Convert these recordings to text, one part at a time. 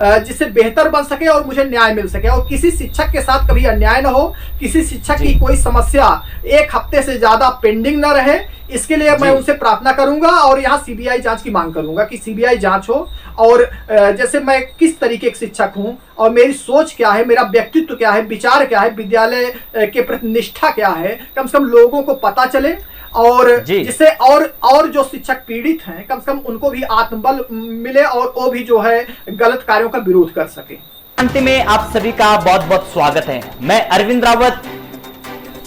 जिससे बेहतर बन सके और मुझे न्याय मिल सके और किसी शिक्षक के साथ कभी अन्याय ना हो, किसी शिक्षक की कोई समस्या एक हफ्ते से ज्यादा पेंडिंग ना रहे, इसके लिए मैं उनसे प्रार्थना करूंगा और यहाँ सीबीआई जांच की मांग करूंगा कि सीबीआई जांच हो। और जैसे मैं किस तरीके के शिक्षक हूँ और मेरी सोच क्या है, मेरा व्यक्तित्व क्या है, विचार क्या है, विद्यालय के प्रति निष्ठा क्या है, कम से कम लोगों को पता चले और जिससे और जो शिक्षक पीड़ित हैं कम से कम उनको भी आत्मबल मिले और वो भी जो है गलत कार्यों का विरोध कर सके। क्रांति में आप सभी का बहुत बहुत स्वागत है। मैं अरविंद रावत।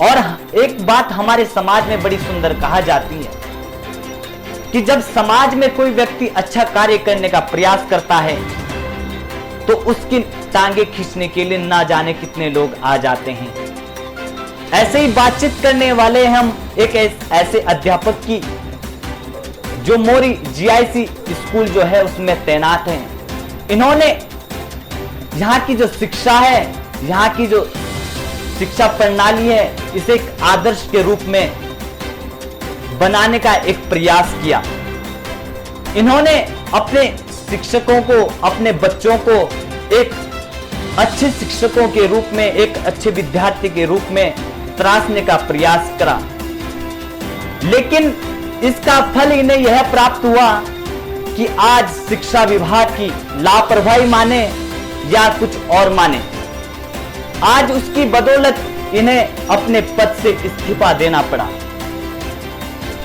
और एक बात हमारे समाज में बड़ी सुंदर कहा जाती है कि जब समाज में कोई व्यक्ति अच्छा कार्य करने का प्रयास करता है तो उसकी टांगे खींचने के लिए ना जाने कितने लोग आ जाते हैं। ऐसे ही बातचीत करने वाले हम एक ऐसे अध्यापक की जो मोरी जीआईसी स्कूल जो है उसमें तैनात हैं। इन्होंने यहाँ की जो शिक्षा है, यहाँ की जो शिक्षा प्रणाली है, इसे एक आदर्श के रूप में बनाने का एक प्रयास किया। इन्होंने अपने शिक्षकों को, अपने बच्चों को एक अच्छे शिक्षकों के रूप में, एक अच्छे विद्यार्थी के रूप में तराशने का प्रयास करा, लेकिन इसका फल इन्हें यह प्राप्त हुआ कि आज शिक्षा विभाग की लापरवाही माने या कुछ और माने, आज उसकी बदौलत इन्हें अपने पद से इस्तीफा देना पड़ा।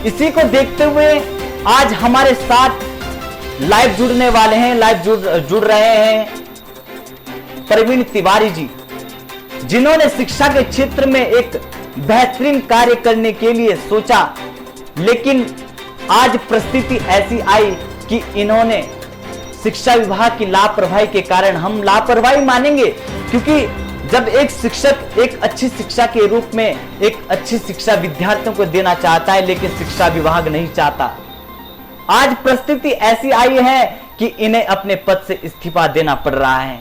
इसी को देखते हुए आज हमारे साथ लाइव जुड़ने वाले हैं, लाइव जुड़ रहे हैं प्रवीण तिवारी जी, जिन्होंने शिक्षा के क्षेत्र में एक बेहतरीन कार्य करने के लिए सोचा, लेकिन आज परिस्थिति ऐसी आई कि इन्होंने शिक्षा विभाग की लापरवाही के कारण, हम लापरवाही मानेंगे क्योंकि जब एक शिक्षक एक अच्छी शिक्षा के रूप में एक अच्छी शिक्षा विद्यार्थियों को देना चाहता है लेकिन शिक्षा विभाग नहीं चाहता, आज परिस्थिति ऐसी आई है कि इन्हें अपने पद से इस्तीफा देना पड़ रहा है।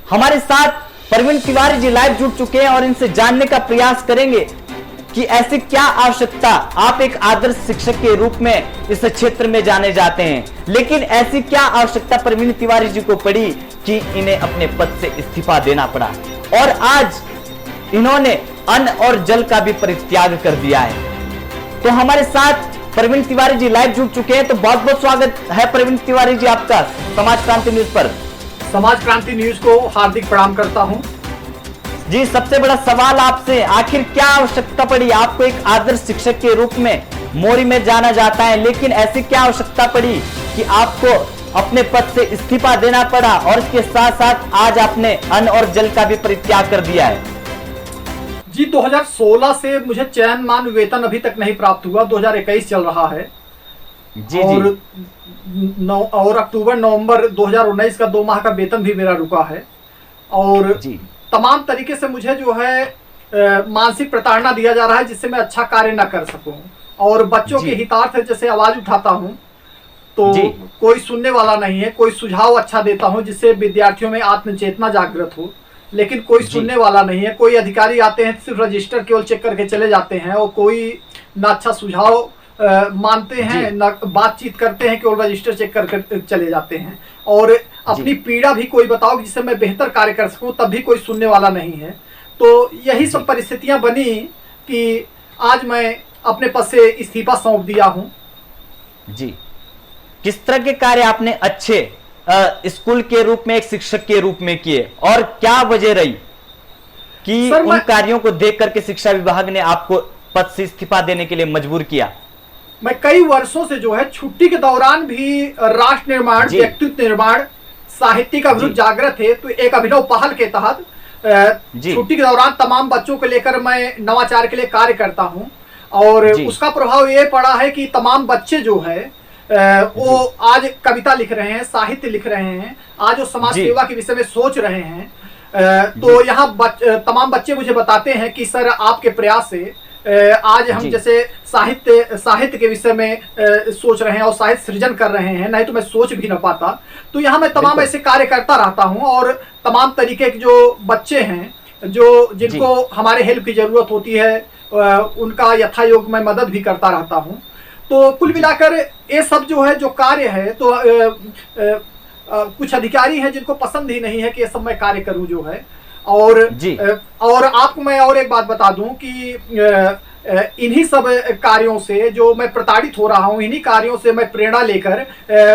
हमारे साथ प्रवीण तिवारी जी लाइव जुड़ चुके हैं और इनसे जानने का प्रयास करेंगे कि ऐसी क्या आवश्यकता, आप एक आदर्श शिक्षक के रूप में इस क्षेत्र में जाने जाते हैं, लेकिन ऐसी क्या आवश्यकता प्रवीण तिवारी जी को पड़ी कि इन्हें अपने पद से इस्तीफा देना पड़ा और आज इन्होंने अन्न और जल का भी परित्याग कर दिया है। तो हमारे साथ प्रवीण तिवारी जी लाइव जुड़ चुके हैं, तो बहुत बहुत स्वागत है प्रवीण तिवारी जी आपका समाज क्रांति न्यूज पर। समाज क्रांति न्यूज को हार्दिक प्रणाम करता हूं। जी, सबसे बड़ा सवाल आपसे, आखिर क्या आवश्यकता पड़ी, आपको एक आदर्श शिक्षक के रूप में मोरी में जाना जाता है, लेकिन ऐसी क्या आवश्यकता पड़ी कि आपको अपने पद से इस्तीफा देना पड़ा और इसके साथ साथ आज आपने अन्न और जल का भी परित्याग कर दिया है? जी, 2016 से मुझे चयनमान वेतन अभी तक नहीं प्राप्त हुआ, 2021 चल रहा है जी, और अक्टूबर नवंबर 2019 का 2 माह का वेतन भी मेरा रुका है और तमाम तरीके से मुझे जो है मानसिक प्रताड़ना दिया जा रहा है जिससे मैं अच्छा कार्य ना कर सकूं और बच्चों के हितार्थ जैसे आवाज उठाता हूं तो कोई सुनने वाला नहीं है, कोई सुझाव अच्छा देता हूं जिससे विद्यार्थियों में आत्मचेतना जागृत हो, लेकिन कोई सुनने वाला नहीं है। कोई अधिकारी आते हैं सिर्फ रजिस्टर केवल चेक करके चले जाते हैं और कोई ना अच्छा सुझाव मानते हैं ना बातचीत करते हैं, केवल रजिस्टर चेक करके चले जाते हैं और अपनी पीड़ा भी कोई बताओ जिससे मैं बेहतर कार्य कर सकूं, तब भी कोई सुनने वाला नहीं है। तो यही सब परिस्थितियां बनी कि आज मैं अपने पद से इस्तीफा सौंप दिया हूं। जी, किस तरह के कार्य आपने अच्छे स्कूल के रूप में एक शिक्षक के रूप में किए और क्या वजह रही कि उन कार्यों को देख करके शिक्षा विभाग ने आपको पद से इस्तीफा देने के लिए मजबूर किया? मैं कई वर्षों से जो है छुट्टी के दौरान भी राष्ट्र निर्माण, व्यक्तित्व निर्माण, साहित्य का विरुद्ध जागृत है, तो एक अभिनव पहल के तहत छुट्टी के दौरान तमाम बच्चों को लेकर मैं नवाचार के लिए कार्य करता हूं और उसका प्रभाव ये पड़ा है कि तमाम बच्चे जो है वो आज कविता लिख रहे हैं, साहित्य लिख रहे हैं, आज वो समाज सेवा के विषय में सोच रहे हैं। तो यहाँ तमाम बच्चे मुझे बताते हैं कि सर आपके प्रयास से आज हम जैसे साहित्य के विषय में सोच रहे हैं और साहित्य सृजन कर रहे हैं, नहीं तो मैं सोच भी ना पाता। तो यहाँ मैं तमाम ऐसे कार्य करता रहता हूँ और तमाम तरीके के जो बच्चे हैं जिनको हमारे हेल्प की जरूरत होती है उनका यथायोग मैं मदद भी करता रहता हूँ। तो कुल मिलाकर ये सब जो है जो कार्य है तो कुछ अधिकारी हैं जिनको पसंद ही नहीं है कि ये सब मैं कार्य करूं जो है। और आपको मैं और एक बात बता दूं कि इन्हीं सब कार्यों से जो मैं प्रताड़ित हो रहा हूं, इन्हीं कार्यों से मैं प्रेरणा लेकर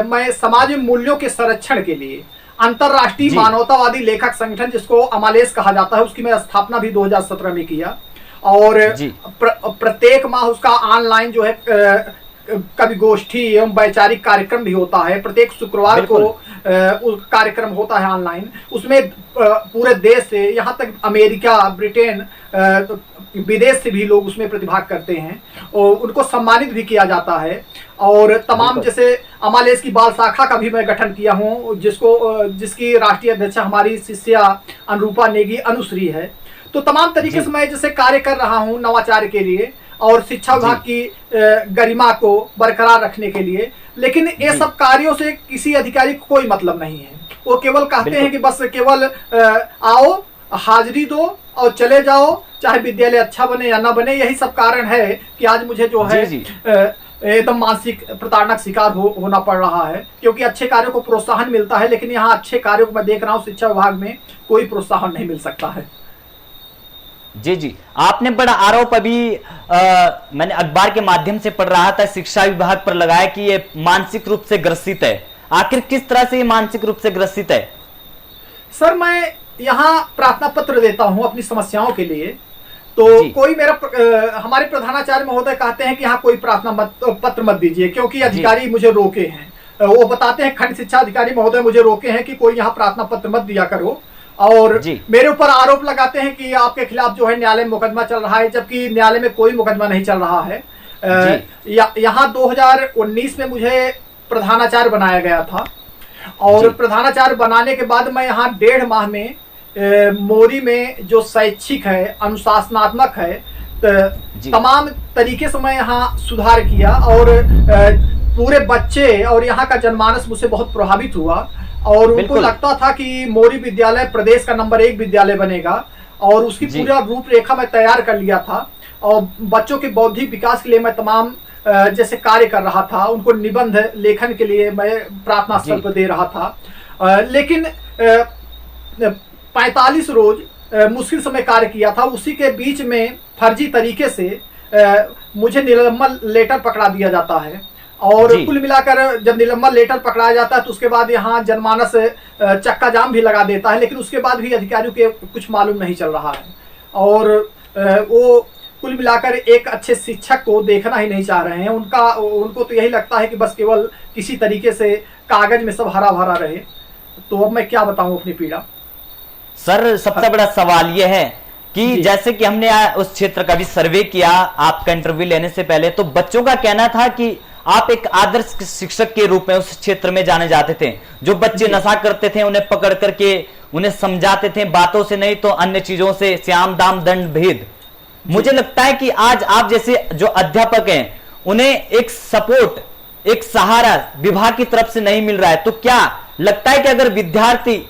मैं समाज में मूल्यों के संरक्षण के लिए अंतरराष्ट्रीय मानवतावादी लेखक संगठन, जिसको अमालेस कहा जाता है, उसकी मैं स्थापना भी 2017 में किया। और प्रत्येक माह उसका ऑनलाइन जो है कवि गोष्ठी एवं वैचारिक कार्यक्रम भी होता है। प्रत्येक शुक्रवार को कार्यक्रम होता है ऑनलाइन। उसमें पूरे देश से, यहाँ तक अमेरिका, ब्रिटेन, विदेश से भी लोग उसमें प्रतिभाग करते हैं और उनको सम्मानित भी किया जाता है। और तमाम, जैसे अमालेस की बाल शाखा का भी मैं गठन किया हूँ, जिसकी राष्ट्रीय अध्यक्ष हमारी शिष्या अनुरूपा नेगी अनुश्री है। तो तमाम तरीके से मैं जैसे कार्य कर रहा हूँ नवाचार के लिए और शिक्षा विभाग की गरिमा को बरकरार रखने के लिए। लेकिन ये सब कार्यों से किसी अधिकारी को कोई मतलब नहीं है। वो केवल कहते हैं कि बस केवल आओ, हाजिरी दो और चले जाओ, चाहे विद्यालय अच्छा बने या ना बने। यही सब कारण है कि आज मुझे जो है एकदम मानसिक प्रताड़ना का शिकार होना पड़ रहा है, क्योंकि अच्छे कार्यों को प्रोत्साहन मिलता है, लेकिन यहाँ अच्छे कार्यों को मैं देख रहा हूँ शिक्षा विभाग में कोई प्रोत्साहन नहीं मिल सकता है। जी, आपने बड़ा आरोप अभी मैंने अखबार के माध्यम से पढ़ रहा था शिक्षा विभाग पर लगाया कि ये मानसिक रूप से ग्रसित है। आखिर किस तरह से ये मानसिक रूप से ग्रसित है? सर, मैं यहाँ प्रार्थना पत्र देता हूँ अपनी समस्याओं के लिए, तो कोई हमारे प्रधानाचार्य महोदय कहते हैं कि यहाँ कोई प्रार्थना पत्र मत दीजिए, क्योंकि अधिकारी मुझे रोके हैं। वो बताते हैं, खंड शिक्षा अधिकारी महोदय मुझे रोके हैं कि कोई यहाँ प्रार्थना पत्र मत दिया करो। और मेरे ऊपर आरोप लगाते हैं कि आपके खिलाफ जो है न्यायालय में मुकदमा चल रहा है, जबकि न्यायालय में कोई मुकदमा नहीं चल रहा है। यहाँ 2019 में मुझे प्रधानाचार्य बनाया गया था और प्रधानाचार्य बनाने के बाद मैं यहाँ 1.5 माह में मोरी में जो शैक्षिक है, अनुशासनात्मक है, तमाम तरीके से मैं यहाँ सुधार किया और पूरे बच्चे और यहाँ का जनमानस मुझसे बहुत प्रभावित हुआ। और उनको लगता था कि मोरी विद्यालय प्रदेश का नंबर 1 विद्यालय बनेगा और उसकी पूरा रूपरेखा मैं तैयार कर लिया था। और बच्चों के बौद्धिक विकास के लिए मैं तमाम जैसे कार्य कर रहा था, उनको निबंध लेखन के लिए मैं प्रार्थना स्थल पर दे रहा था। लेकिन 45 रोज मुश्किल समय कार्य किया था। उसी के बीच में फर्जी तरीके से मुझे निलंबन लेटर पकड़ा दिया जाता है और कुल मिलाकर जब निलंबन लेटर पकड़ाया जाता है तो उसके बाद यहाँ जनमानस चक्का जाम भी लगा देता है, लेकिन उसके बाद भी अधिकारियों के कुछ मालूम नहीं चल रहा है। और वो कुल मिलाकर एक अच्छे शिक्षक को देखना ही नहीं चाह रहे हैं। उनको तो यही लगता है कि बस केवल किसी तरीके से कागज में सब हरा भरा रहे। तो अब मैं क्या बताऊं अपनी पीड़ा। सर, सबसे बड़ा सवाल यह है कि जैसे कि हमने उस क्षेत्र का भी सर्वे किया आपका इंटरव्यू लेने से पहले, तो बच्चों का कहना था कि आप एक आदर्श शिक्षक के रूप में उस क्षेत्र में जाने जाते थे। जो बच्चे नशा करते थे उन्हें पकड़ करके उन्हें समझाते थे, बातों से नहीं तो अन्य चीजों से, श्याम दाम दंड भेद। मुझे लगता है कि आज आप जैसे जो अध्यापक हैं उन्हें एक सपोर्ट, एक सहारा विभाग की तरफ से नहीं मिल रहा है। तो क्या लगता है कि अगर विद्यार्थी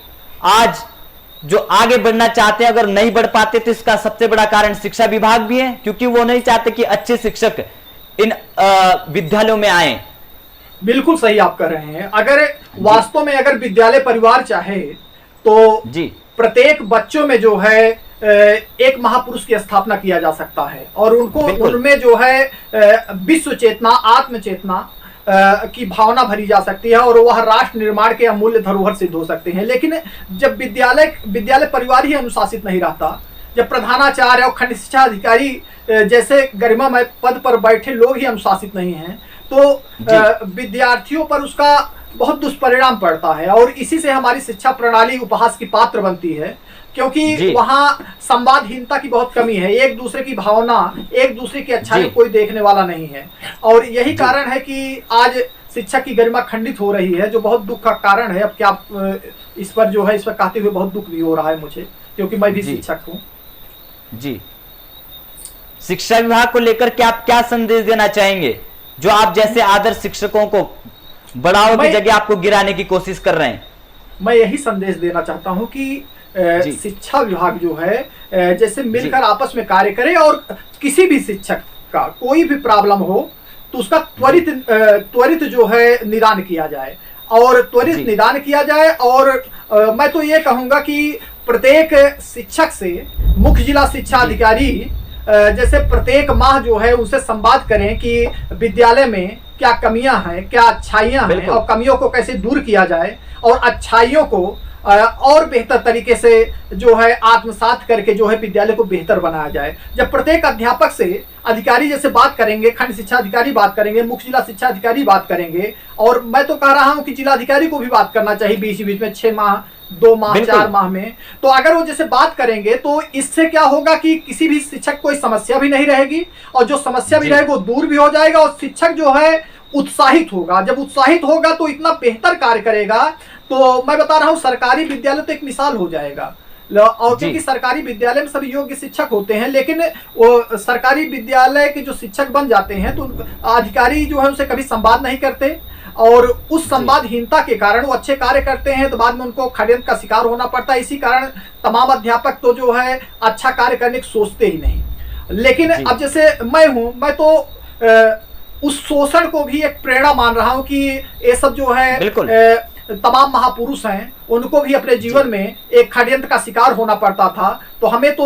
आज जो आगे बढ़ना चाहते हैं अगर नहीं बढ़ पाते तो इसका सबसे बड़ा कारण शिक्षा विभाग भी है, क्योंकि वो नहीं चाहते कि अच्छे शिक्षक इन विद्यालयों में आए? बिल्कुल सही आप कर रहे हैं। अगर वास्तव में अगर विद्यालय परिवार चाहे तो प्रत्येक बच्चों में जो है एक महापुरुष की स्थापना किया जा सकता है और उनमें जो है विश्व चेतना, आत्म चेतना की भावना भरी जा सकती है और वह राष्ट्र निर्माण के अमूल्य धरोहर सिद्ध हो सकते हैं। लेकिन जब विद्यालय परिवार ही अनुशासित नहीं रहता, जब प्रधानाचार्य और खंड शिक्षा अधिकारी जैसे गरिमामय पद पर बैठे लोग ही अनुशासित नहीं हैं, तो विद्यार्थियों पर उसका बहुत दुष्परिणाम पड़ता है और इसी से हमारी शिक्षा प्रणाली उपहास की पात्र बनती है, क्योंकि वहाँ संवादहीनता की बहुत कमी है। एक दूसरे की भावना, एक दूसरे की अच्छाई कोई देखने वाला नहीं है और यही कारण है कि आज शिक्षा की गरिमा खंडित हो रही है, जो बहुत दुख का कारण है। अब क्या इस पर जो है, इस पर कहते हुए बहुत दुख भी हो रहा है मुझे, क्योंकि मैं भी शिक्षक हूँ। जी, शिक्षा विभाग को लेकर के आप क्या संदेश देना चाहेंगे, जो आप जैसे आदर्श शिक्षकों को बढ़ाओ की जगह आपको गिराने की कोशिश कर रहे हैं? मैं यही संदेश देना चाहता हूं कि शिक्षा विभाग जो है जैसे मिलकर आपस में कार्य करे और किसी भी शिक्षक का कोई भी प्रॉब्लम हो तो उसका त्वरित जो है निदान किया जाए और त्वरित निदान किया जाए। और मैं तो ये कहूंगा कि प्रत्येक शिक्षक से मुख्य जिला शिक्षा अधिकारी जैसे प्रत्येक माह जो है उनसे संवाद करें कि विद्यालय में क्या कमियां हैं, क्या अच्छाइयां हैं और कमियों को कैसे दूर किया जाए और अच्छाइयों को और बेहतर तरीके से जो है आत्मसात करके जो है विद्यालय को बेहतर बनाया जाए। जब प्रत्येक अध्यापक से अधिकारी जैसे बात करेंगे, खंड शिक्षा अधिकारी बात करेंगे, मुख्य जिला शिक्षा अधिकारी बात करेंगे, और मैं तो कह रहा हूं कि जिला अधिकारी को भी बात करना चाहिए बीच बीच में 6 माह, 2 माह, 4 माह में। तो अगर वो जैसे बात करेंगे तो इससे क्या होगा कि किसी भी शिक्षक कोई समस्या भी नहीं रहेगी, और जो समस्या भी रहेगी वो दूर भी हो जाएगा, और शिक्षक जो है उत्साहित होगा। जब उत्साहित होगा तो इतना बेहतर कार्य करेगा। तो मैं बता रहा हूं सरकारी विद्यालय तो एक मिसाल हो जाएगा। और क्योंकि सरकारी विद्यालय में सभी योग्य शिक्षक होते हैं, लेकिन वो सरकारी विद्यालय के जो शिक्षक बन जाते हैं तो अधिकारी जो है उनसे कभी संवाद नहीं करते, और उस संवादहीनता के कारण वो अच्छे कार्य करते हैं तो बाद में उनको षड्यंत्र का शिकार होना पड़ता है। इसी कारण तमाम अध्यापक तो जो है अच्छा कार्य करने की सोचते ही नहीं। लेकिन अब जैसे मैं हूं, मैं तो उस शोषण को भी एक प्रेरणा मान रहा हूं कि ये सब जो है तमाम महापुरुष हैं, उनको भी अपने जीवन में एक षड्यंत्र का शिकार होना पड़ता था। तो हमें तो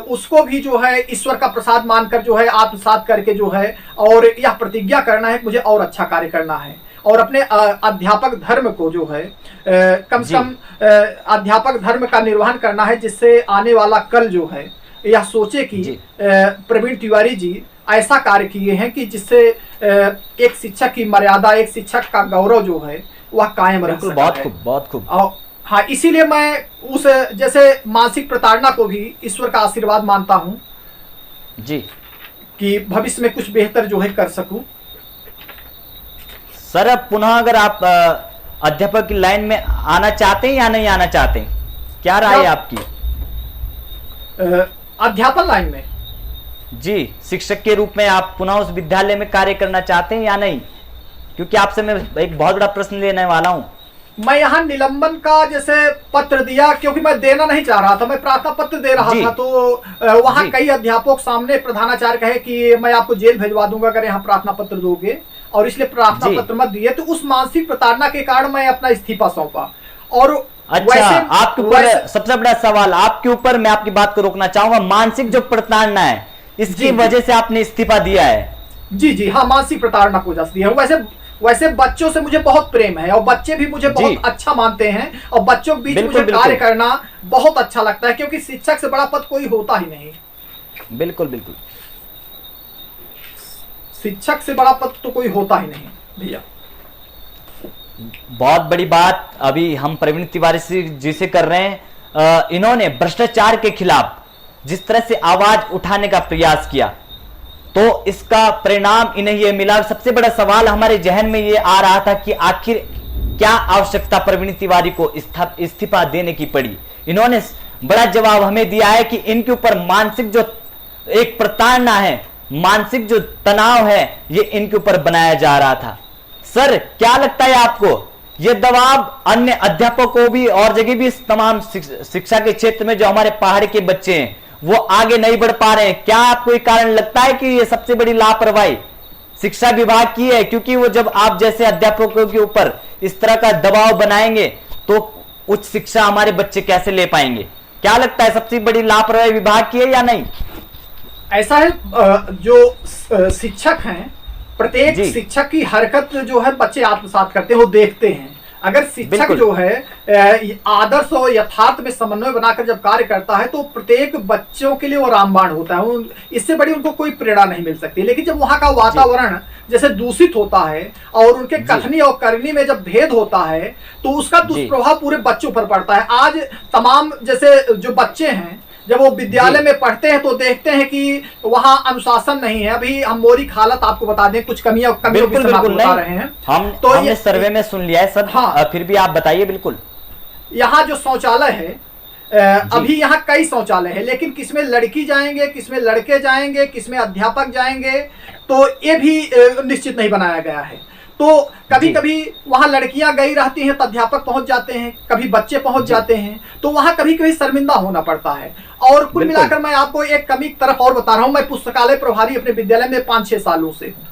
उसको भी जो है ईश्वर का प्रसाद मानकर जो है आत्मसात करके जो है और यह प्रतिज्ञा करना है कि मुझे और अच्छा कार्य करना है, और अपने अध्यापक धर्म को जो है कम से कम अध्यापक धर्म का निर्वहन करना है, जिससे आने वाला कल जो है यह सोचे कि प्रवीण तिवारी जी ऐसा कार्य किए हैं कि जिससे एक शिक्षक की मर्यादा, एक शिक्षक का गौरव जो है वह कायम रह सके। बहुत खूब, बहुत खूब। हाँ, इसीलिए मैं उस जैसे मानसिक प्रताड़ना को भी ईश्वर का आशीर्वाद मानता हूं जी, कि भविष्य में कुछ बेहतर जो है कर सकूं। सर, अब पुनः अगर आप अध्यापक की लाइन में आना चाहते हैं या नहीं आना चाहते हैं, क्या राय है आपकी? अध्यापन लाइन में जी, शिक्षक के रूप में आप पुनः उस विद्यालय में कार्य करना चाहते हैं या नहीं? क्योंकि आपसे मैं एक बहुत बड़ा प्रश्न लेने वाला हूं। मैं यहाँ निलंबन का जैसे पत्र दिया, क्योंकि मैं देना नहीं चाह रहा था, मैं प्रार्थना पत्र दे रहा था। तो वहाँ कई अध्यापकों सामने प्रधानाचार्य कहे कि मैं आपको जेल भेजवा दूंगा अगर यहाँ प्रार्थना पत्र दोगे, और इसलिए प्रार्थना पत्र मत दिए। तो उस मानसिक प्रताड़ना के कारण मैं अपना इस्तीफा सौंपा। और अच्छा, आपके ऊपर सबसे बड़ा सवाल आपके ऊपर, मैं आपकी बात को रोकना चाहूंगा, मानसिक जो प्रताड़ना है इसकी वजह से आपने इस्तीफा दिया है? जी जी हाँ, मानसिक प्रताड़ना को वजह से दिया। वैसे बच्चों से मुझे बहुत प्रेम है और बच्चे भी मुझे बहुत अच्छा मानते हैं, और बच्चों के बीच मुझे कार्य करना बहुत अच्छा लगता है, क्योंकि शिक्षक से बड़ा पद कोई होता ही नहीं। बिल्कुल बिल्कुल, शिक्षक से बड़ा पद तो कोई होता ही नहीं भैया। बहुत बड़ी बात अभी हम प्रवीण तिवारी जी से कर रहे हैं। इन्होंने भ्रष्टाचार के खिलाफ जिस तरह से आवाज उठाने का प्रयास किया, तो इसका परिणाम इन्हें यह मिला। सबसे बड़ा सवाल हमारे जहन में यह आ रहा था कि आखिर क्या आवश्यकता प्रवीण तिवारी को इस्तीफा देने की पड़ी। इन्होंने बड़ा जवाब हमें दिया है कि इनके ऊपर मानसिक जो एक प्रताड़ना है, मानसिक जो तनाव है, ये इनके ऊपर बनाया जा रहा था। सर, क्या लगता है आपको, ये दबाव अन्य अध्यापकों को भी और जगह भी, इस तमाम शिक्षा के क्षेत्र में जो हमारे पहाड़ के बच्चे हैं वो आगे नहीं बढ़ पा रहे हैं, क्या आपको ये कारण लगता है कि ये सबसे बड़ी लापरवाही शिक्षा विभाग की है? क्योंकि वो जब आप जैसे अध्यापकों के ऊपर इस तरह का दबाव बनाएंगे तो उच्च शिक्षा हमारे बच्चे कैसे ले पाएंगे? क्या लगता है सबसे बड़ी लापरवाही विभाग की है या नहीं? ऐसा है, जो शिक्षक हैं, प्रत्येक शिक्षक की हरकत जो है बच्चे आत्मसात करते हैं, वो देखते हैं। अगर शिक्षक जो है आदर्श और यथार्थ में समन्वय बनाकर जब कार्य करता है तो प्रत्येक बच्चों के लिए वो रामबाण होता है, इससे बड़ी उनको कोई प्रेरणा नहीं मिल सकती। लेकिन जब वहां का वातावरण जैसे दूषित होता है और उनके कथनी और करनी में जब भेद होता है तो उसका दुष्प्रभाव पूरे बच्चों पर पड़ता है। आज तमाम जैसे जो बच्चे हैं जब वो विद्यालय में पढ़ते हैं तो देखते हैं कि वहाँ अनुशासन नहीं है। अभी हम मौलिक हालत आपको बता दें, कुछ कमियों की बता रहे हैं तो हमने सर्वे में सुन लिया है सब। हाँ, फिर भी आप बताइए। बिल्कुल, यहाँ जो शौचालय है, अभी यहाँ कई शौचालय है, लेकिन किसमें लड़की जाएंगे, किसमें लड़के जाएंगे, किसमें अध्यापक जाएंगे, तो ये भी निश्चित नहीं बनाया गया है। तो कभी कभी वहां लड़कियां गई रहती हैं तो अध्यापक पहुंच जाते हैं, कभी बच्चे पहुंच जाते हैं, तो वहां कभी कभी शर्मिंदा होना पड़ता है। और कुल मिलाकर मैं आपको एक कमी की तरफ और बता रहा हूं। मैं पुस्तकालय प्रभारी अपने विद्यालय में 5-6 सालों से हूं,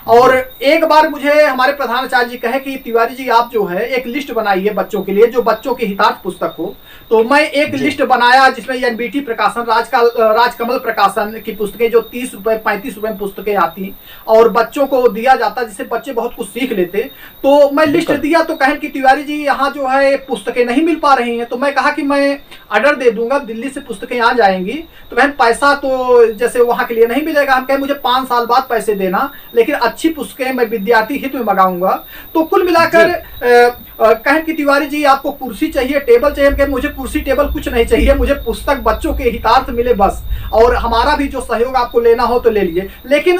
और एक बार मुझे हमारे प्रधानाचार्य जी कहे कि तिवारी जी आप जो है एक लिस्ट बनाइए बच्चों के लिए, जो बच्चों के हितार्थ पुस्तक हो। तो मैं एक लिस्ट बनाया जिसमें एनबीटी प्रकाशन, राजकमल प्रकाशन की पुस्तकें जो 30 रुपए 35 रुपए में पुस्तकें आती और बच्चों को दिया जाता, जिससे बच्चे बहुत कुछ सीख लेते। तो मैं लिस्ट दिया तो कहें कि तिवारी जी यहाँ जो है पुस्तकें नहीं मिल पा रही हैं। तो मैं कहा कि मैं ऑर्डर दे दूंगा, दिल्ली से पुस्तकें आ जाएंगी। तो बहन पैसा तो जैसे वहां के लिए नहीं मिलेगा, हम कहें मुझे 5 साल बाद पैसे देना, लेकिन अच्छी पुस्तकें मैं विद्यार्थी हित में मंगाऊंगा। तो कुल मिलाकर कहें कि तिवारी जी आपको कुर्सी चाहिए, टेबल चाहिए, हम कहें मुझे कुर्सी टेबल कुछ नहीं चाहिए, मुझे पुस्तक बच्चों के हितार्थ मिले बस, और हमारा भी जो सहयोग आपको लेना हो तो ले लीजिए। लेकिन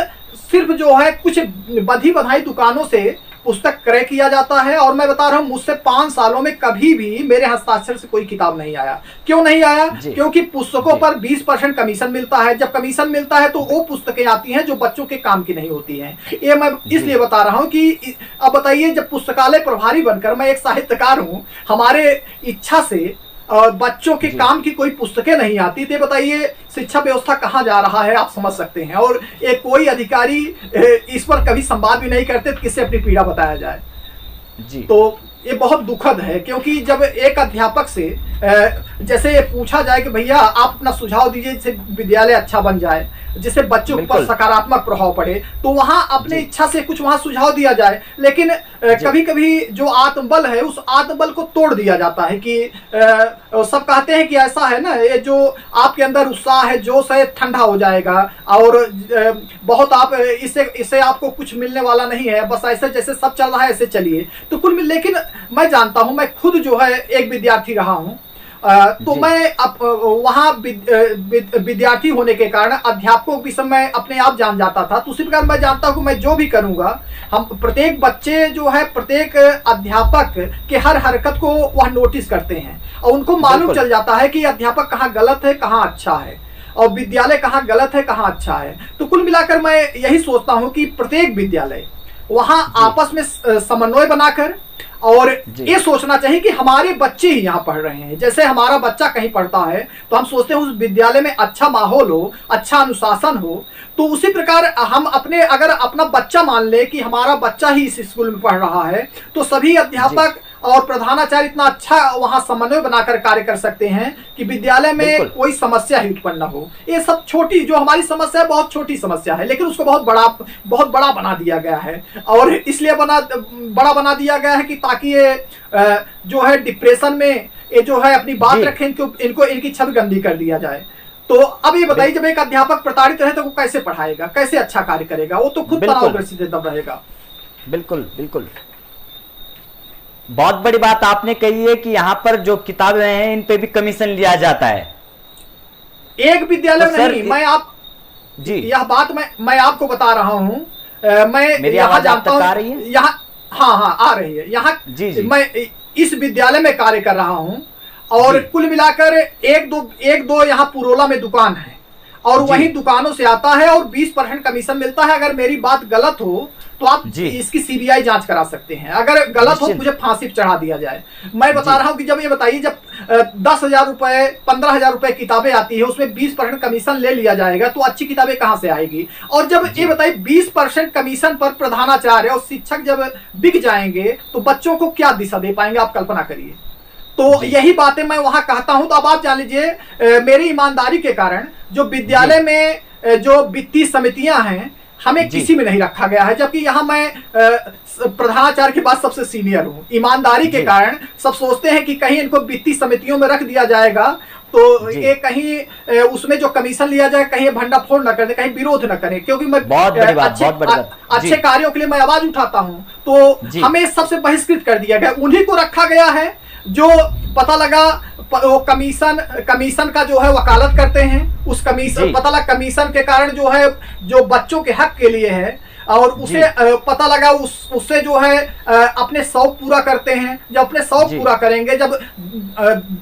सिर्फ जो है कुछ बधी बधाई दुकानों से पुस्तक क्रय किया जाता है। और मैं बता रहा हूं मुझसे 5 सालों में कभी भी मेरे हस्ताक्षर से कोई किताब नहीं आया। क्यों नहीं आया? क्योंकि पुस्तकों पर 20% कमीशन मिलता है। जब कमीशन मिलता है तो वो पुस्तकें आती हैं जो बच्चों के काम की नहीं होती हैं। ये मैं इसलिए बता रहा हूं कि अब बताइए, जब पुस्तकालय प्रभारी बनकर मैं एक साहित्यकार हूं, हमारे इच्छा से बच्चों के काम की कोई पुस्तकें नहीं आती, तो बताइए शिक्षा व्यवस्था कहाँ जा रहा है, आप समझ सकते हैं। और एक कोई अधिकारी इस पर कभी संवाद भी नहीं करते तो किससे अपनी पीड़ा बताया जाए जी। तो ये बहुत दुखद है, क्योंकि जब एक अध्यापक से जैसे पूछा जाए कि भैया आप अपना सुझाव दीजिए जिससे विद्यालय अच्छा बन जाए, जिससे बच्चों पर सकारात्मक प्रभाव पड़े, तो वहां अपने इच्छा से कुछ वहां सुझाव दिया जाए। लेकिन कभी कभी जो आत्मबल है उस आत्मबल को तोड़ दिया जाता है कि सब कहते हैं कि ऐसा है ना, ये जो आपके अंदर उत्साह है, जोश है, ठंडा हो जाएगा और बहुत आप इससे आपको कुछ मिलने वाला नहीं है, बस ऐसे जैसे सब चल रहा है ऐसे चलिए। तो कुल मिल, लेकिन मैं जानता हूं, मैं खुद जो है एक विद्यार्थी रहा हूं, तो मैं वहां विद्यार्थी होने के कारण अध्यापकों की समय अपने आप जान जाता था। तो उसी प्रकार मैं जानता हूं कि मैं जो भी करूंगा, हम प्रत्येक बच्चे जो है प्रत्येक अध्यापक के हर हरकत को वह नोटिस करते हैं और उनको मालूम चल जाता है कि अध्यापक कहाँ गलत है कहाँ अच्छा है और विद्यालय कहाँ गलत है कहाँ अच्छा है। तो कुल मिलाकर मैं यही सोचता हूं कि प्रत्येक विद्यालय वहां आपस में समन्वय बनाकर और ये सोचना चाहिए कि हमारे बच्चे ही यहाँ पढ़ रहे हैं। जैसे हमारा बच्चा कहीं पढ़ता है तो हम सोचते हैं उस विद्यालय में अच्छा माहौल हो, अच्छा अनुशासन हो। तो उसी प्रकार हम अपने अगर अपना बच्चा मान ले कि हमारा बच्चा ही इस स्कूल में पढ़ रहा है, तो सभी अध्यापक और प्रधानाचार्य इतना अच्छा वहां समन्वय बनाकर कार्य कर सकते हैं कि विद्यालय में कोई समस्या ही उत्पन्न न हो। ये सब छोटी जो हमारी समस्या है, बहुत छोटी समस्या है, लेकिन उसको बहुत बड़ा बना दिया गया है। और इसलिए बड़ा बना दिया गया है कि ताकि ये जो है डिप्रेशन में ये जो है अपनी बात रखें, इनकी छवि गंदी कर दिया जाए। तो अब ये बताइए, जब एक अध्यापक प्रताड़ित रहे तो वो कैसे पढ़ाएगा, कैसे अच्छा कार्य करेगा? वो तो खुद तनावग्रसित एकदम रहेगा। बिल्कुल बिल्कुल, बहुत बड़ी बात आपने कही है कि यहाँ पर जो किताबें हैं इन पे भी कमीशन लिया जाता है। एक विद्यालय तो नहीं, मैं आप जी यह बात मैं आपको बता रहा हूँ। मैं मेरी यहाँ आवाज जानता आ रही है? यहाँ हाँ आ रही है। यहाँ मैं इस विद्यालय में कार्य कर रहा हूँ और कुल मिलाकर एक दो यहाँ पुरोला में दुकान है और वही दुकानों से आता है और 20% कमीशन मिलता है। अगर मेरी बात गलत हो तो आप इसकी सीबीआई जांच करा सकते हैं। अगर गलत हो मुझे फांसी पर चढ़ा दिया जाए। मैं बता रहा हूं कि जब ये बताइए, जब 10,000 रुपए 15,000 रुपए किताबें आती है, उसमें 20% कमीशन ले लिया जाएगा तो अच्छी किताबें कहां से आएगी? और जब ये बताइए 20% कमीशन पर प्रधानाचार्य और शिक्षक जब बिक जाएंगे तो बच्चों को क्या दिशा दे पाएंगे? आप कल्पना करिए। तो यही बातें मैं वहां कहता हूं। तो अब आप जान लीजिए, मेरी ईमानदारी के कारण जो विद्यालय में जो वित्तीय समितियां हैं, हमें किसी में नहीं रखा गया है, जबकि यहाँ मैं प्रधानाचार्य के पास सबसे सीनियर हूँ। ईमानदारी के कारण सब सोचते हैं कि कहीं इनको वित्तीय समितियों में रख दिया जाएगा तो ये कहीं उसमें जो कमीशन लिया जाए कहीं भंडाफोड़ न करें, कहीं विरोध न करें, क्योंकि मैं अच्छे कार्यों के लिए मैं आवाज उठाता हूँ। तो हमें सबसे बहिष्कृत कर दिया गया। उन्हीं को रखा गया है जो पता लगा वो कमीशन का जो है वकालत करते हैं। उस कमीशन पता लगा कमीशन के कारण जो है जो बच्चों के हक के लिए है और उसे पता लगा उससे जो है अपने शौक पूरा करते हैं। जब अपने शौक पूरा करेंगे, जब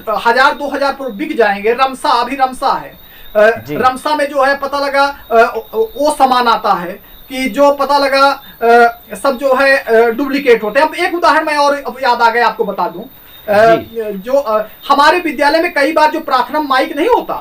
1,000-2,000 पर बिक जाएंगे, अभी रमसा है, रमसा में जो है पता लगा वो सामान आता है कि जो पता लगा सब जो है डुप्लीकेट होते हैं। अब एक उदाहरण मैं और याद आ गया, आपको बता दूं। जो हमारे विद्यालय में कई बार जो प्रार्थना माइक नहीं होता,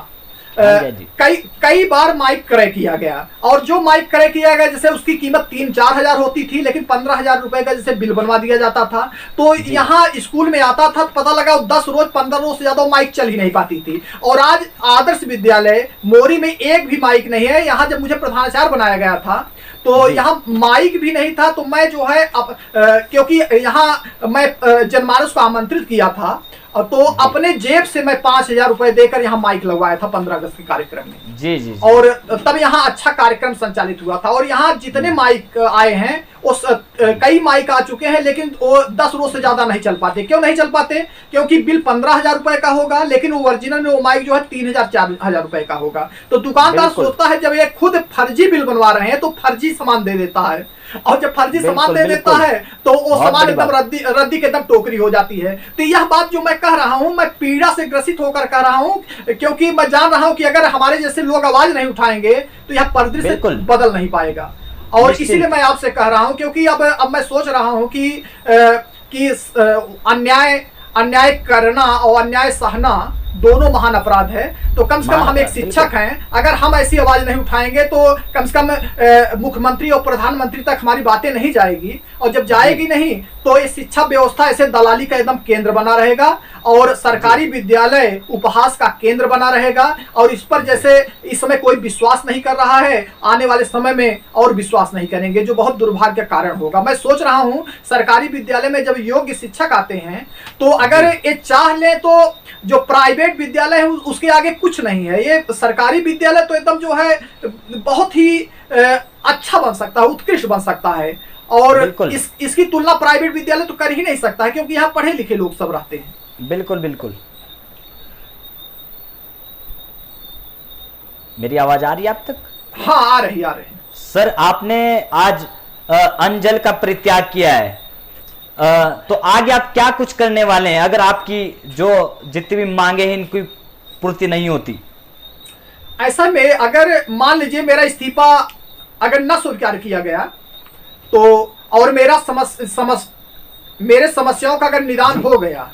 कई बार माइक क्रय किया गया, और जो माइक क्रय किया गया जैसे उसकी कीमत 3-4 हजार होती थी, लेकिन 15,000 रुपए का जैसे बिल बनवा दिया जाता था। तो यहाँ स्कूल में आता था, पता लगा 10 रोज 15 रोज से ज्यादा माइक चल ही नहीं पाती थी। और आज आदर्श विद्यालय मोरी में एक भी माइक नहीं है। यहाँ जब मुझे प्रधानाचार्य बनाया गया था तो यहाँ माइक भी नहीं था। तो मैं जो है क्योंकि यहाँ मैं जनमानस को आमंत्रित किया था, तो अपने जेब से मैं 5,000 रुपए देकर यहाँ माइक लगवाया था 15 अगस्त के कार्यक्रम में। जी। और तब यहाँ अच्छा कार्यक्रम संचालित हुआ था। और यहाँ जितने माइक आए हैं उस कई माइक आ चुके हैं, लेकिन वो 10 रोज से ज्यादा नहीं चल पाते। क्यों नहीं चल पाते? क्योंकि बिल 15,000 रुपए का होगा, लेकिन वो ओरिजिनल में वो माइक जो है 3,000-4,000 रुपए का होगा। तो दुकानदार सोचता है जब ये खुद फर्जी बिल बनवा रहे हैं तो फर्जी सामान दे देता है, और जब फर्जी सामान दे देता है तो वो सामान एकदम रद्दी के एकदम टोकरी हो जाती है। तो यह बात जो मैं कह रहा हूं, मैं पीड़ा से ग्रसित होकर कह रहा हूं, क्योंकि मैं जान रहा हूं कि अगर हमारे जैसे लोग आवाज नहीं उठाएंगे तो यह परिदृश्य बदल नहीं पाएगा। और इसीलिए मैं आपसे कह रहा हूं, क्योंकि अब मैं सोच रहा हूं कि अन्याय करना और अन्याय सहना दोनों महान अपराध है। तो कम से कम हम एक शिक्षक हैं, अगर हम ऐसी आवाज नहीं उठाएंगे तो कम से कम मुख्यमंत्री और प्रधानमंत्री तक हमारी बातें नहीं जाएगी। और जब जाएगी नहीं तो ये शिक्षा व्यवस्था ऐसे दलाली का एकदम केंद्र बना रहेगा, और सरकारी विद्यालय उपहास का केंद्र बना रहेगा। और इस पर जैसे इस समय कोई विश्वास नहीं कर रहा है, आने वाले समय में और विश्वास नहीं करेंगे, जो बहुत दुर्भाग्य का कारण होगा। मैं सोच रहा हूं सरकारी विद्यालय में जब योग्य शिक्षक आते हैं तो अगर ये चाह ले तो जो प्राइवेट विद्यालय है उसके आगे कुछ नहीं है। ये सरकारी विद्यालय तो एकदम जो है बहुत ही अच्छा बन सकता है, उत्कृष्ट बन सकता है। और इसकी तुलना प्राइवेट विद्यालय तो कर ही नहीं सकता है, क्योंकि यहाँ पढ़े लिखे लोग सब रहते हैं। बिल्कुल। मेरी आवाज आ रही है आप तक? हाँ, आ रही सर, आपने आज अंजल का परित्याग किया है, तो आगे आप क्या कुछ करने वाले हैं अगर आपकी जो जितनी भी मांगे हैं इनकी पूर्ति नहीं होती? ऐसा में अगर मान लीजिए मेरा इस्तीफा अगर न स्वीकार किया गया तो, और मेरे समस्याओं का अगर निदान हो गया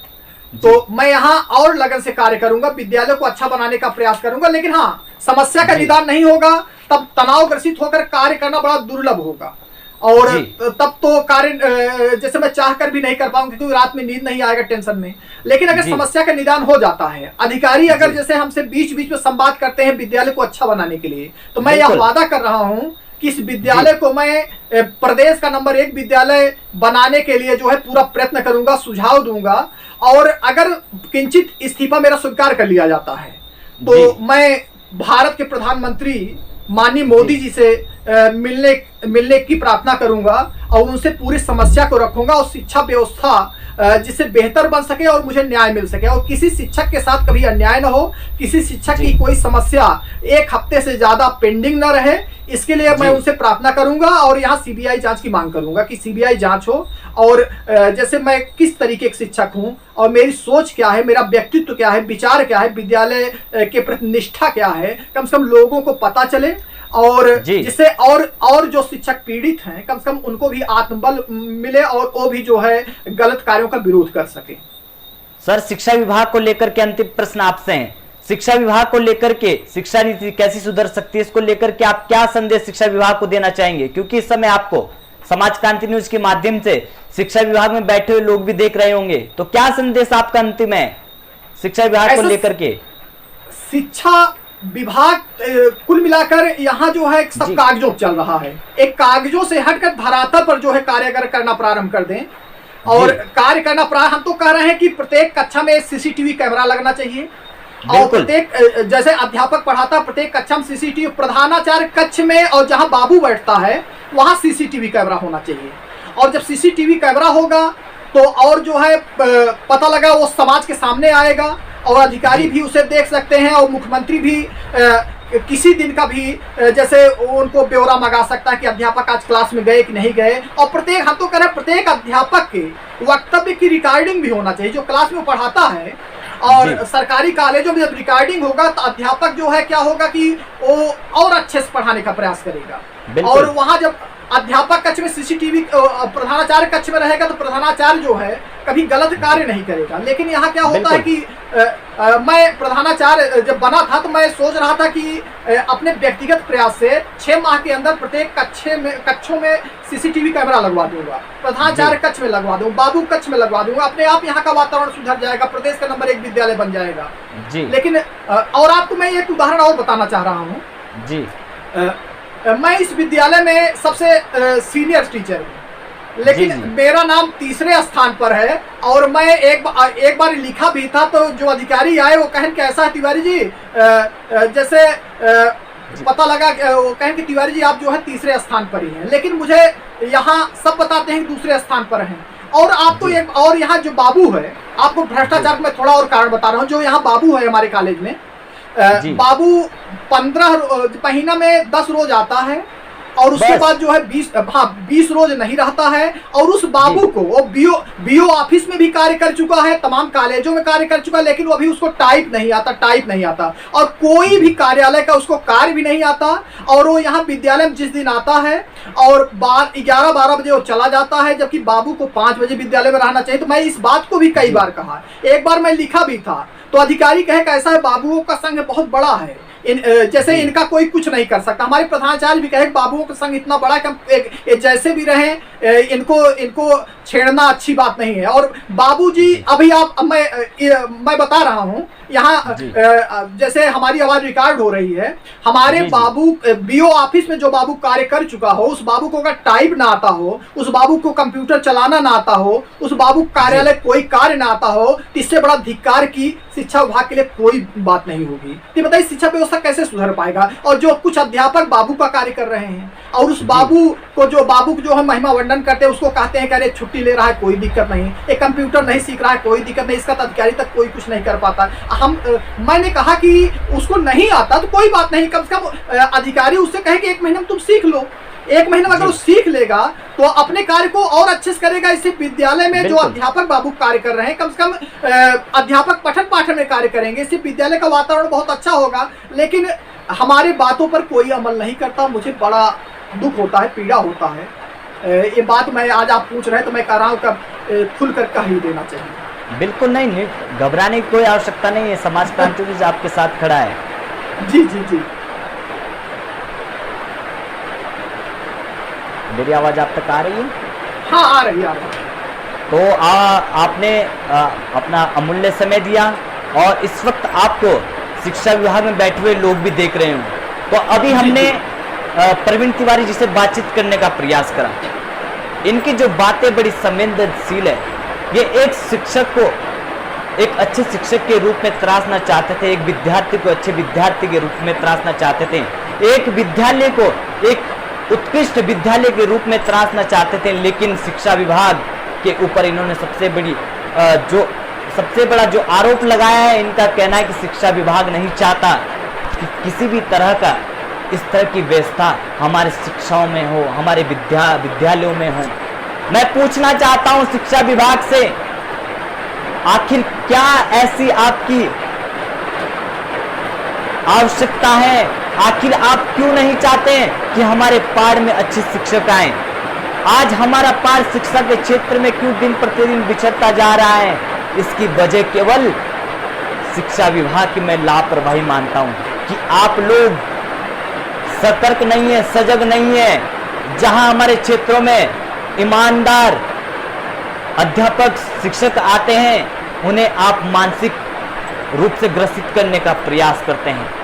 तो मैं यहाँ और लगन से कार्य करूंगा, विद्यालय को अच्छा बनाने का प्रयास करूंगा। लेकिन हाँ, समस्या का निदान नहीं होगा तब तनाव ग्रसित होकर कार्य करना बड़ा दुर्लभ होगा। और तब तो कार्य जैसे मैं चाह कर भी नहीं कर पाऊंगा, क्योंकि रात में नींद नहीं आएगा टेंशन में। लेकिन अगर समस्या का निदान हो जाता है, अधिकारी अगर जैसे हमसे बीच बीच में संवाद करते हैं विद्यालय को अच्छा बनाने के लिए, तो मैं यह वादा कर रहा हूं कि इस विद्यालय को मैं प्रदेश का नंबर 1 विद्यालय बनाने के लिए जो है पूरा प्रयत्न करूंगा, सुझाव दूंगा। और अगर किंचित इस्तीफा मेरा स्वीकार कर लिया जाता है तो मैं भारत के प्रधानमंत्री माननीय मोदी जी से मिलने की प्रार्थना करूंगा और उनसे पूरी समस्या को रखूंगा, और शिक्षा व्यवस्था जिससे बेहतर बन सके और मुझे न्याय मिल सके, और किसी शिक्षक के साथ कभी अन्याय न हो, किसी शिक्षक की कोई समस्या 1 हफ्ते से ज्यादा पेंडिंग न रहे। इसके लिए मैं उनसे प्रार्थना करूंगा और यहाँ सीबीआई जांच की मांग करूंगा कि सीबीआई जांच हो, और जैसे मैं किस तरीके के शिक्षक हूं और मेरी सोच क्या है, मेरा व्यक्तित्व क्या है, विचार क्या है, विद्यालय के प्रति निष्ठा क्या है, कम से कम लोगों को पता चले, और जिससे और जो शिक्षक पीड़ित हैं कम से कम उनको भी आत्मबल मिले और वो भी जो है गलत कार्यों का विरोध कर सके। सर, शिक्षा विभाग को लेकर के अंतिम प्रश्न आपसे हैं। शिक्षा विभाग को लेकर के शिक्षा नीति कैसी सुधर सकती है, इसको लेकर के आप क्या संदेश शिक्षा विभाग को देना चाहेंगे? क्योंकि इस समय आपको समाज क्रांति न्यूज के माध्यम से शिक्षा विभाग में बैठे हुए लोग भी देख रहे होंगे, तो क्या संदेश आपका अंतिम है शिक्षा विभाग को लेकर के? शिक्षा विभाग कुल मिलाकर यहाँ जो है सब कागजों चल रहा है, एक कागजों से हटकर धरातल पर जो है कार्य करना प्रारंभ कर दें। और कार्य करना प्रारंभ, हम तो कह रहे हैं कि प्रत्येक कक्षा में सीसीटीवी कैमरा लगना चाहिए, और प्रत्येक जैसे अध्यापक पढ़ाता प्रत्येक कक्षा में सीसीटीवी, प्रधानाचार्य कक्ष में और जहां बाबू बैठता है वहां सीसीटीवी कैमरा होना चाहिए। और जब सीसीटीवी कैमरा होगा तो और जो है पता लगा वो समाज के सामने आएगा और अधिकारी भी उसे देख सकते हैं, और मुख्यमंत्री भी किसी दिन का भी जैसे उनको ब्यौरा मंगा सकता है कि अध्यापक आज क्लास में गए कि नहीं गए। और प्रत्येक, हम तो कह रहे हैं प्रत्येक अध्यापक के वक्तव्य की रिकॉर्डिंग भी होना चाहिए जो क्लास में पढ़ाता है। और सरकारी कॉलेजों में जब रिकॉर्डिंग होगा तो अध्यापक जो है क्या होगा कि वो और अच्छे से पढ़ाने का प्रयास करेगा। बिल्कुल। और वहां जब अध्यापक कक्ष में सीसीटीवी प्रधानाचार्य कक्ष में रहेगा तो प्रधानाचार्य जो है कभी गलत कार्य नहीं करेगा। लेकिन यहाँ क्या होता है कि मैं प्रधानाचार्य जब बना था तो मैं सोच रहा था कि अपने व्यक्तिगत प्रयास से 6 माह के अंदर प्रत्येक कक्षों में सीसीटीवी कैमरा लगवा दूंगा, प्रधानाचार्य कक्ष में लगवा दूंगा, बाबू कक्ष में लगवा दूंगा। अपने आप यहाँ का वातावरण सुधर जाएगा, प्रदेश का नंबर 1 विद्यालय बन जाएगा जी। लेकिन और आपको मैं एक उदाहरण और बताना चाह रहा हूँ जी। मैं इस विद्यालय में सबसे सीनियर टीचर हूँ, लेकिन जी। मेरा नाम तीसरे स्थान पर है। और मैं एक बार लिखा भी था तो जो अधिकारी आए वो कहें कि ऐसा है तिवारी जी, जैसे पता लगा वो कहें कि तिवारी जी आप जो है तीसरे स्थान पर ही हैं, लेकिन मुझे यहाँ सब बताते हैं कि दूसरे स्थान पर हैं। और आपको एक और यहाँ जो बाबू है, आपको भ्रष्टाचार में थोड़ा और कारण बता रहा हूँ। जो यहाँ बाबू है हमारे कॉलेज में, बाबू 15 महीना में 10 रोज आता है और उसके बाद जो है 20 रोज नहीं रहता है। और उस बाबू को वो बीओ ऑफिस में भी कार्य कर चुका है, तमाम कॉलेजों में कार्य कर चुका है, लेकिन वो अभी उसको टाइप नहीं आता और कोई भी कार्यालय का उसको कार्य भी नहीं आता। और वो यहाँ विद्यालय में जिस दिन आता है और 11-12 बजे वो चला जाता है, जबकि बाबू को 5 बजे विद्यालय में रहना चाहिए। तो मैं इस बात को भी कई बार कहा, एक बार मैं लिखा भी था तो अधिकारी कहे कैसा है, बाबुओं का संघ बहुत बड़ा है, जैसे इनका कोई कुछ नहीं कर सकता। हमारे प्रधानाचार्य भी कहे बाबुओं का संघ इतना बड़ा कि जैसे भी रहे इनको छेड़ना अच्छी बात नहीं है। और बाबूजी अभी मैं बता रहा हूँ यहाँ, जैसे हमारी आवाज रिकॉर्ड हो रही है, हमारे बाबू बीओ ऑफिस में जो बाबू कार्य कर चुका हो, उस बाबू को अगर टाइप ना आता हो, उस बाबू को कंप्यूटर चलाना ना आता हो, उस बाबू कार्यालय कोई कार्य ना आता हो, तो इससे बड़ा धिक्कार की शिक्षा विभाग के लिए कोई बात नहीं होगी। तो बताइए शिक्षा व्यवस्था कैसे सुधर पाएगा। और जो कुछ अध्यापक बाबू का कार्य कर रहे हैं और उस बाबू जो है महिमा वर्णन करते हैं, उसको कहते हैं कि अरे छुट्टी ले रहा है कोई दिक्कत नहीं, एक कंप्यूटर नहीं सीख रहा है कोई दिक्कत नहीं, इसका अधिकारी तक कोई कुछ नहीं कर पाता। मैंने कहा कि उसको नहीं आता तो कोई बात नहीं, कम से कम अधिकारी उससे कहे कि 1 महीने में तुम सीख लो। 1 महीने में अगर वो सीख लेगा तो अपने कार्य को और अच्छे से करेगा। इससे विद्यालय में जो अध्यापक बाबू कार्य कर रहे हैं, कम से कम अध्यापक पठन पाठन में कार्य करेंगे, इससे विद्यालय का वातावरण बहुत अच्छा होगा। लेकिन हमारे बातों पर कोई अमल नहीं करता, मुझे बड़ा दुख होता है, पीड़ा होता है। ये बात मैं आज आप पूछ रहे हैं तो मैं कह रहा हूँ कि खुल कर कह ही देना चाहिए। बिल्कुल नहीं, घबराने की कोई आवश्यकता नहीं है, समाज क्रांति आपके साथ खड़ा है। जी जी जी। मेरी आवाज आप तक आ रही है? हाँ आ रही है। तो आपने अपना अमूल्य समय दिया और इस वक्त आपको शिक्षा विभाग में बैठे हुए लोग भी देख रहे हो। तो अभी हमने प्रवीण तिवारी जी से बातचीत करने का प्रयास करा। इनकी जो बातें बड़ी संवेदनशील है। ये एक शिक्षक को एक अच्छे शिक्षक के रूप में तराशना चाहते थे, एक विद्यार्थी को अच्छे विद्यार्थी के रूप में तराशना चाहते थे, एक विद्यालय को एक उत्कृष्ट विद्यालय के रूप में तराशना चाहते थे। लेकिन शिक्षा विभाग के ऊपर इन्होंने सबसे बड़ा जो आरोप लगाया है, इनका कहना है कि शिक्षा विभाग नहीं चाहता कि किसी भी तरह का इस तरह की व्यवस्था हमारे शिक्षाओं में हो, हमारे विद्यालयों में हो। मैं पूछना चाहता हूं शिक्षा विभाग से, आखिर क्या ऐसी आपकी आवश्यकता है? आखिर आप क्यों नहीं चाहते कि हमारे पाड़ में अच्छे शिक्षक आए? आज हमारा पाड़ शिक्षा के क्षेत्र में क्यों दिन प्रतिदिन बिछड़ता जा रहा है? इसकी वजह केवल शिक्षा विभाग की मैं लापरवाही मानता हूं कि आप लोग सतर्क नहीं है, सजग नहीं है। जहां हमारे क्षेत्रों में ईमानदार अध्यापक शिक्षक आते हैं, उन्हें आप मानसिक रूप से ग्रसित करने का प्रयास करते हैं।